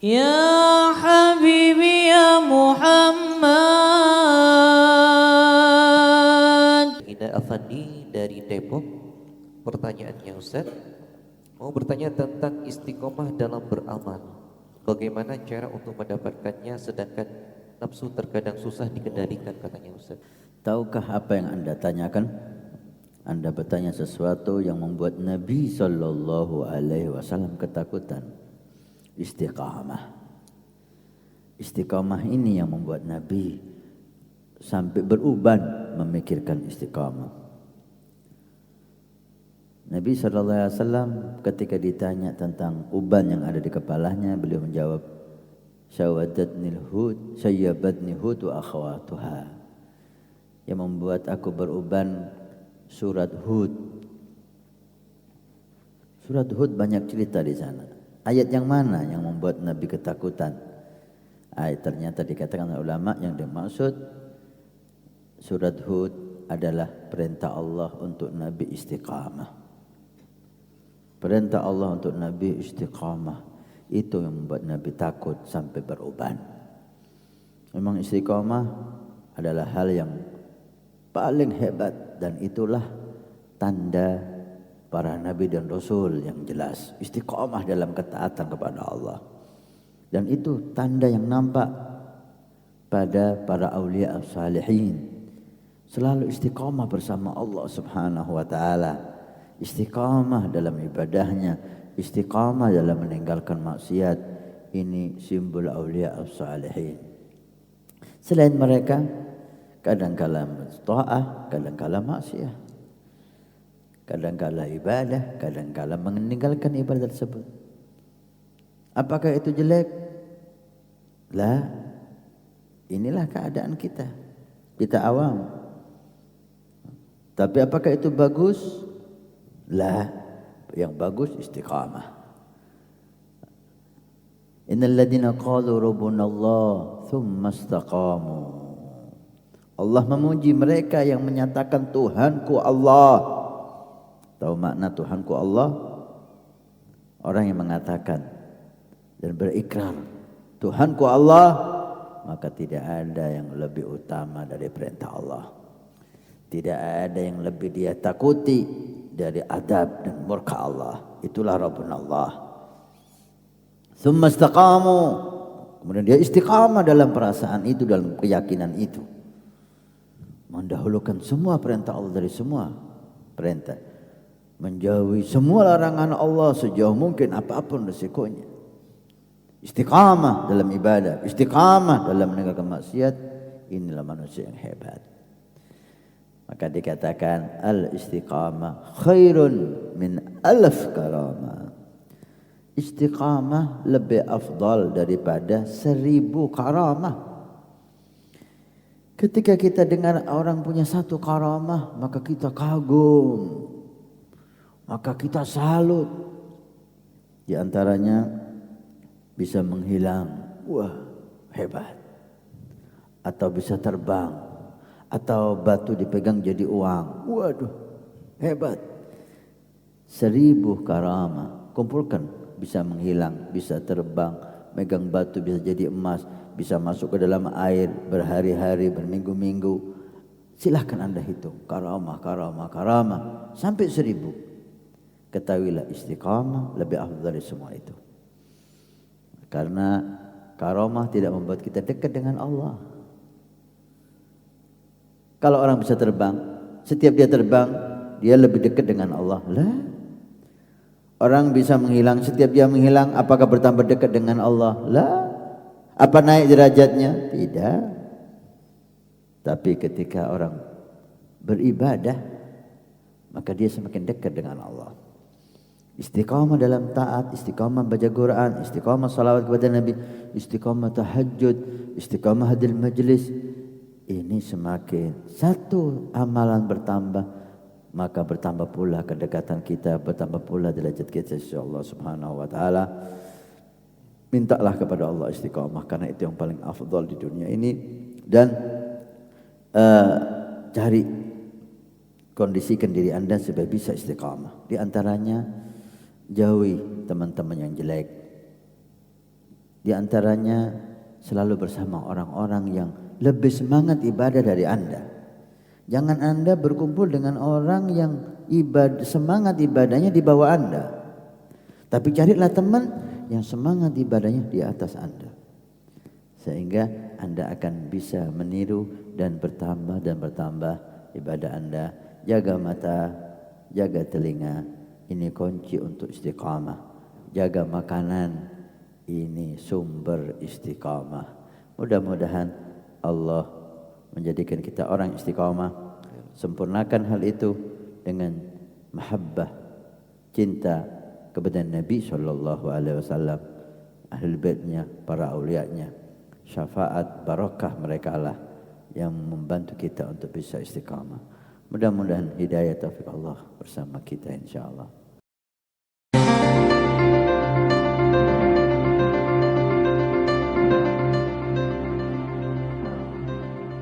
Ya Habibi ya Muhammad. Ina Afandi dari Depok. Pertanyaannya Ustaz, mau bertanya tentang istiqomah dalam beramal. Bagaimana cara untuk mendapatkannya sedangkan nafsu terkadang susah dikendalikan, katanya Ustaz. Tahukah apa yang Anda tanyakan? Anda bertanya sesuatu yang membuat Nabi SAW ketakutan. Istiqamah. Istiqamah ini yang membuat Nabi sampai beruban memikirkan istiqamah. Nabi SAW ketika ditanya tentang uban yang ada di kepalanya, beliau menjawab, Sayyabatni hud wa akhawatuha. Yang membuat aku beruban surat Hud. Surat Hud banyak cerita di sana. Ayat yang mana yang membuat Nabi ketakutan? Ayat ternyata dikatakan oleh ulama yang dimaksud surat Hud adalah perintah Allah untuk Nabi istiqamah. Perintah Allah untuk Nabi istiqamah itu yang membuat Nabi takut sampai beruban. Memang istiqamah adalah hal yang paling hebat dan itulah tanda para nabi dan rasul yang jelas. Istiqamah dalam ketaatan kepada Allah. Dan itu tanda yang nampak pada para awliya as-salihin. Selalu istiqamah bersama Allah Subhanahu wa taala. Istiqamah dalam ibadahnya, istiqamah dalam meninggalkan maksiat. Ini simbol awliya as-salihin. Selain mereka, kadang-kala ta'ah, kadang-kala maksiat. Kadang-kala ibadah, kadang-kala meninggalkan ibadah tersebut. Apakah itu jelek? Lah, inilah keadaan kita. Kita awam. Tapi apakah itu bagus? Lah, yang bagus istiqamah. Innal ladzina qalu rabbuna Allah tsumma istaqamu. Allah memuji mereka yang menyatakan Tuhanku Allah. Tahu makna Tuhanku Allah? Orang yang mengatakan dan berikrar Tuhanku Allah, maka tidak ada yang lebih utama dari perintah Allah. Tidak ada yang lebih dia takuti dari adab dan murka Allah. Itulah Rabbuna Allah. Tsumma istaqamu. Kemudian dia istiqamah dalam perasaan itu, dalam keyakinan itu. Mendahulukan semua perintah Allah dari semua perintah. Menjauhi semua larangan Allah sejauh mungkin apapun resikonya. Istiqamah dalam ibadah, istiqamah dalam meninggalkan maksiat. Inilah manusia yang hebat. Maka dikatakan al-istiqamah khairun min alf karamah. Istiqamah lebih afdal daripada 1000 karamah. Ketika kita dengar orang punya satu karamah, maka kita kagum. Maka kita salut. Di antaranya bisa menghilang. Wah, hebat. Atau bisa terbang. Atau batu dipegang jadi uang. Waduh, hebat. 1000 karamah. Kumpulkan, bisa menghilang, bisa terbang, megang batu bisa jadi emas, bisa masuk ke dalam air berhari-hari, berminggu-minggu. Silahkan Anda hitung. Karamah, karamah, karamah. Sampai 1000. Ketahuilah istiqamah lebih afdal dari semua itu. Karena karamah tidak membuat kita dekat dengan Allah. Kalau orang bisa terbang, setiap dia terbang, dia lebih dekat dengan Allah. Lah. Orang bisa menghilang, setiap dia menghilang, apakah bertambah dekat dengan Allah? Lah. Apa naik derajatnya? Tidak. Tapi ketika orang beribadah, maka dia semakin dekat dengan Allah. Istiqamah dalam taat, istiqamah baca Quran, istiqamah salawat kepada Nabi, istiqamah tahajud, istiqamah hadir majlis. Ini semakin satu amalan bertambah, maka bertambah pula kedekatan kita, bertambah pula derajat kita insyaallah subhanahu wa ta'ala. Mintalah kepada Allah istiqamah, karena itu yang paling afdal di dunia ini. Dan cari, kondisikan diri Anda supaya bisa istiqamah. Di antaranya jauhi teman-teman yang jelek. Di antaranya selalu bersama orang-orang yang lebih semangat ibadah dari Anda. Jangan Anda berkumpul dengan orang yang semangat ibadahnya di bawah Anda. Tapi carilah teman yang semangat ibadahnya di atas Anda. Sehingga Anda akan bisa meniru dan bertambah ibadah Anda. Jaga mata, jaga telinga, ini kunci untuk istiqamah. Jaga makanan, ini sumber istiqamah. Mudah-mudahan Allah menjadikan kita orang istiqamah. Sempurnakan hal itu dengan mahabbah, cinta kepada Nabi SAW, Ahlul Baitnya, para aulianya. Syafaat barakah mereka lah yang membantu kita untuk bisa istiqamah. Mudah-mudahan hidayah taufik Allah bersama kita insyaAllah.